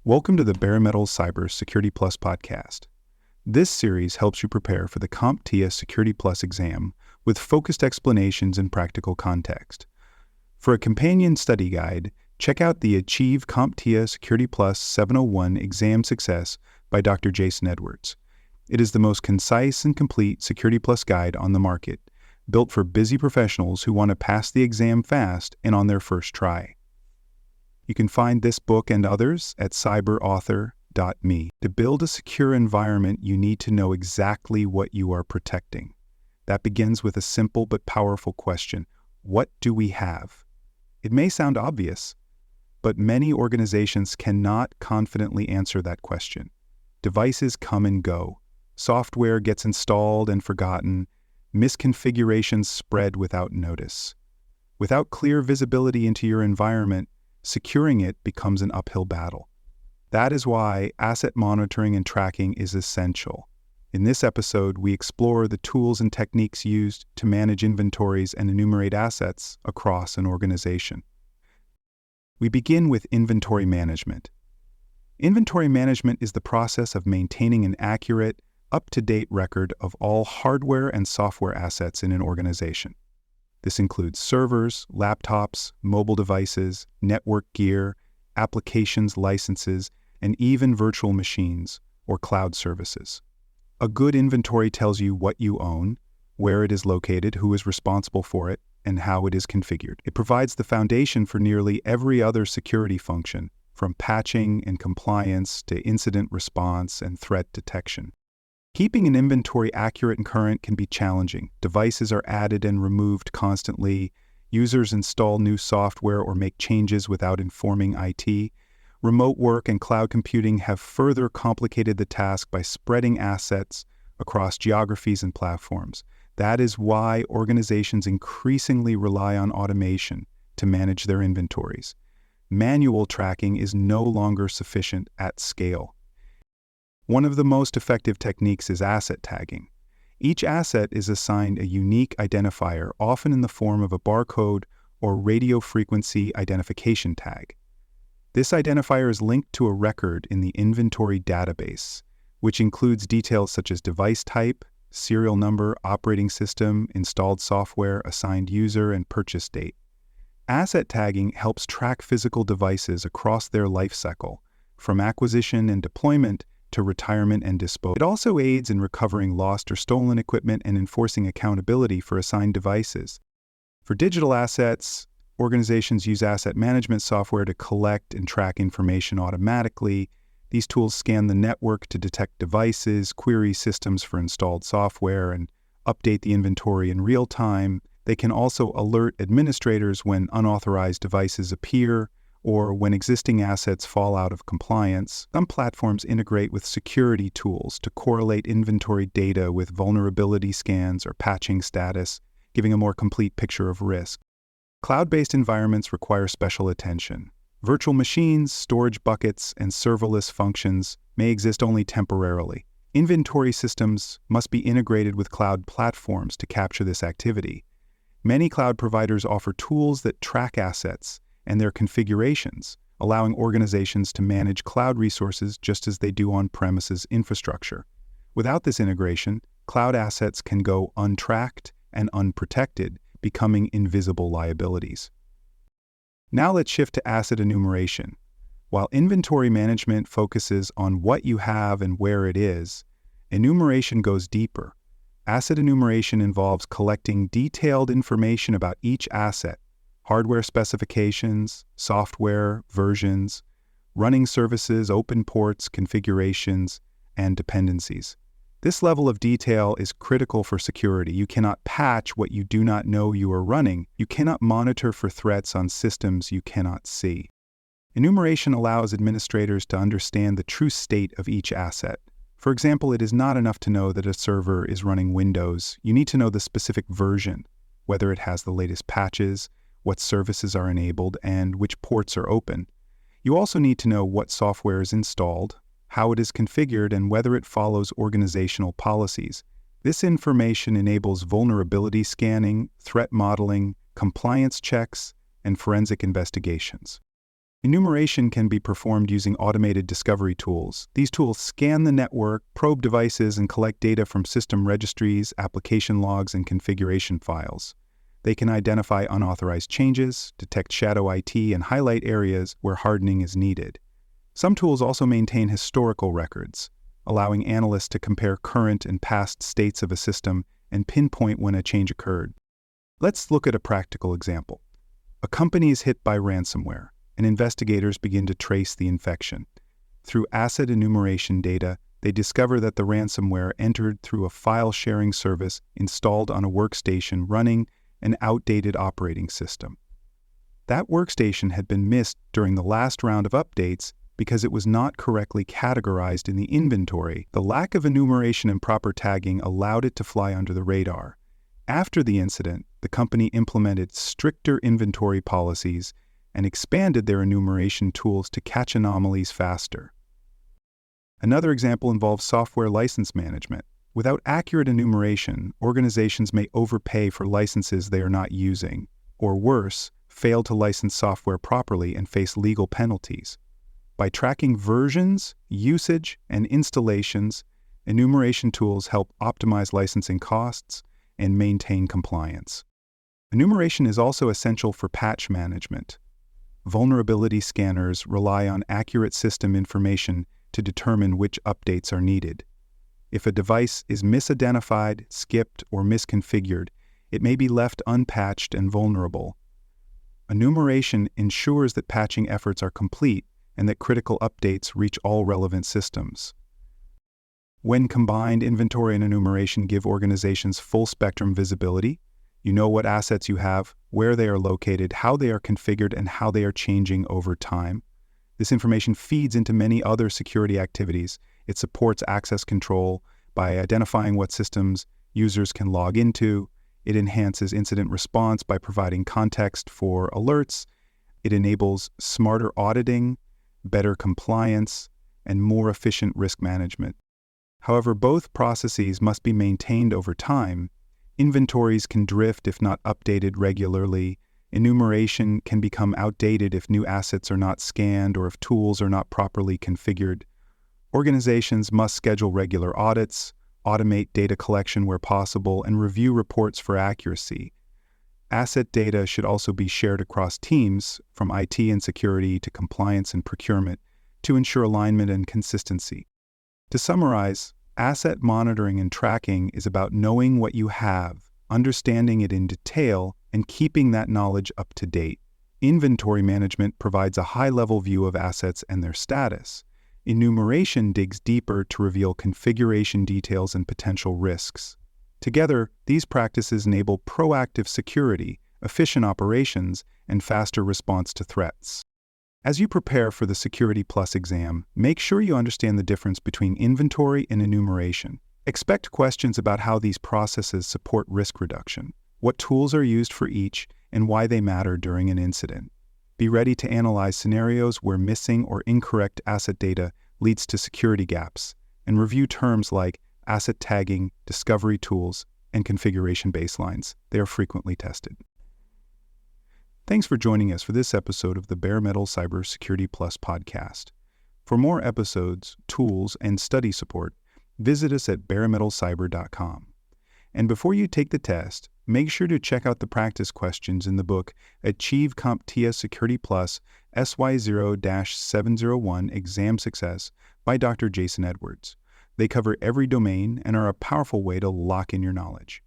Welcome to the Bare Metal Cyber Security Plus podcast. This series helps you prepare for the CompTIA Security Plus exam with focused explanations and practical context. For a companion study guide, check out the Achieve CompTIA Security Plus 701 Exam Success by Dr. Jason Edwards. It is the most concise and complete Security Plus guide on the market, built for busy professionals who want to pass the exam fast and on their first try. You can find this book and others at cyberauthor.me. To build a secure environment, you need to know exactly what you are protecting. That begins with a simple but powerful question: what do we have? It may sound obvious, but many organizations cannot confidently answer that question. Devices come and go. Software gets installed and forgotten. Misconfigurations spread without notice. Without clear visibility into your environment, securing it becomes an uphill battle. That is why asset monitoring and tracking is essential. In this episode, we explore the tools and techniques used to manage inventories and enumerate assets across an organization. We begin with inventory management. Inventory management is the process of maintaining an accurate, up-to-date record of all hardware and software assets in an organization. This includes servers, laptops, mobile devices, network gear, applications, licenses, and even virtual machines or cloud services. A good inventory tells you what you own, where it is located, who is responsible for it, and how it is configured. It provides the foundation for nearly every other security function, from patching and compliance to incident response and threat detection. Keeping an inventory accurate and current can be challenging. Devices are added and removed constantly. Users install new software or make changes without informing IT. Remote work and cloud computing have further complicated the task by spreading assets across geographies and platforms. That is why organizations increasingly rely on automation to manage their inventories. Manual tracking is no longer sufficient at scale. One of the most effective techniques is asset tagging. Each asset is assigned a unique identifier, often in the form of a barcode or radio frequency identification tag. This identifier is linked to a record in the inventory database, which includes details such as device type, serial number, operating system, installed software, assigned user, and purchase date. Asset tagging helps track physical devices across their life cycle, from acquisition and deployment to retirement and disposal. It also aids in recovering lost or stolen equipment and enforcing accountability for assigned devices. For digital assets, organizations use asset management software to collect and track information automatically. These tools scan the network to detect devices, query systems for installed software, and update the inventory in real time. They can also alert administrators when unauthorized devices appear or when existing assets fall out of compliance. Some platforms integrate with security tools to correlate inventory data with vulnerability scans or patching status, giving a more complete picture of risk. Cloud-based environments require special attention. Virtual machines, storage buckets, and serverless functions may exist only temporarily. Inventory systems must be integrated with cloud platforms to capture this activity. Many cloud providers offer tools that track assets and their configurations, allowing organizations to manage cloud resources just as they do on-premises infrastructure. Without this integration, cloud assets can go untracked and unprotected, becoming invisible liabilities. Now let's shift to asset enumeration. While inventory management focuses on what you have and where it is, enumeration goes deeper. Asset enumeration involves collecting detailed information about each asset: hardware specifications, software, versions, running services, open ports, configurations, and dependencies. This level of detail is critical for security. You cannot patch what you do not know you are running. You cannot monitor for threats on systems you cannot see. Enumeration allows administrators to understand the true state of each asset. For example, it is not enough to know that a server is running Windows. You need to know the specific version, whether it has the latest patches, what services are enabled, and which ports are open. You also need to know what software is installed, how it is configured, and whether it follows organizational policies. This information enables vulnerability scanning, threat modeling, compliance checks, and forensic investigations. Enumeration can be performed using automated discovery tools. These tools scan the network, probe devices, and collect data from system registries, application logs, and configuration files. They can identify unauthorized changes, detect shadow IT, and highlight areas where hardening is needed. Some tools also maintain historical records, allowing analysts to compare current and past states of a system and pinpoint when a change occurred. Let's look at a practical example. A company is hit by ransomware, and investigators begin to trace the infection. Through asset enumeration data, they discover that the ransomware entered through a file-sharing service installed on a workstation running an outdated operating system. That workstation had been missed during the last round of updates because it was not correctly categorized in the inventory. The lack of enumeration and proper tagging allowed it to fly under the radar. After the incident, the company implemented stricter inventory policies and expanded their enumeration tools to catch anomalies faster. Another example involves software license management. Without accurate enumeration, organizations may overpay for licenses they are not using, or worse, fail to license software properly and face legal penalties. By tracking versions, usage, and installations, enumeration tools help optimize licensing costs and maintain compliance. Enumeration is also essential for patch management. Vulnerability scanners rely on accurate system information to determine which updates are needed. If a device is misidentified, skipped, or misconfigured, it may be left unpatched and vulnerable. Enumeration ensures that patching efforts are complete and that critical updates reach all relevant systems. When combined, inventory and enumeration give organizations full-spectrum visibility. You know what assets you have, where they are located, how they are configured, and how they are changing over time. This information feeds into many other security activities. It supports access control by identifying what systems users can log into. It enhances incident response by providing context for alerts. It enables smarter auditing, better compliance, and more efficient risk management. However, both processes must be maintained over time. Inventories can drift if not updated regularly. Enumeration can become outdated if new assets are not scanned or if tools are not properly configured. Organizations must schedule regular audits, automate data collection where possible, and review reports for accuracy. Asset data should also be shared across teams, from IT and security to compliance and procurement, to ensure alignment and consistency. To summarize, asset monitoring and tracking is about knowing what you have, understanding it in detail, and keeping that knowledge up to date. Inventory management provides a high-level view of assets and their status. Enumeration digs deeper to reveal configuration details and potential risks. Together, these practices enable proactive security, efficient operations, and faster response to threats. As you prepare for the Security Plus exam, make sure you understand the difference between inventory and enumeration. Expect questions about how these processes support risk reduction, what tools are used for each, and why they matter during an incident. Be ready to analyze scenarios where missing or incorrect asset data leads to security gaps, and review terms like asset tagging, discovery tools, and configuration baselines. They are frequently tested. Thanks for joining us for this episode of the Bare Metal Cyber Security Plus podcast. For more episodes, tools, and study support, visit us at baremetalcyber.com. And before you take the test, make sure to check out the practice questions in the book Achieve CompTIA Security Plus SY0-701 Exam Success by Dr. Jason Edwards. They cover every domain and are a powerful way to lock in your knowledge.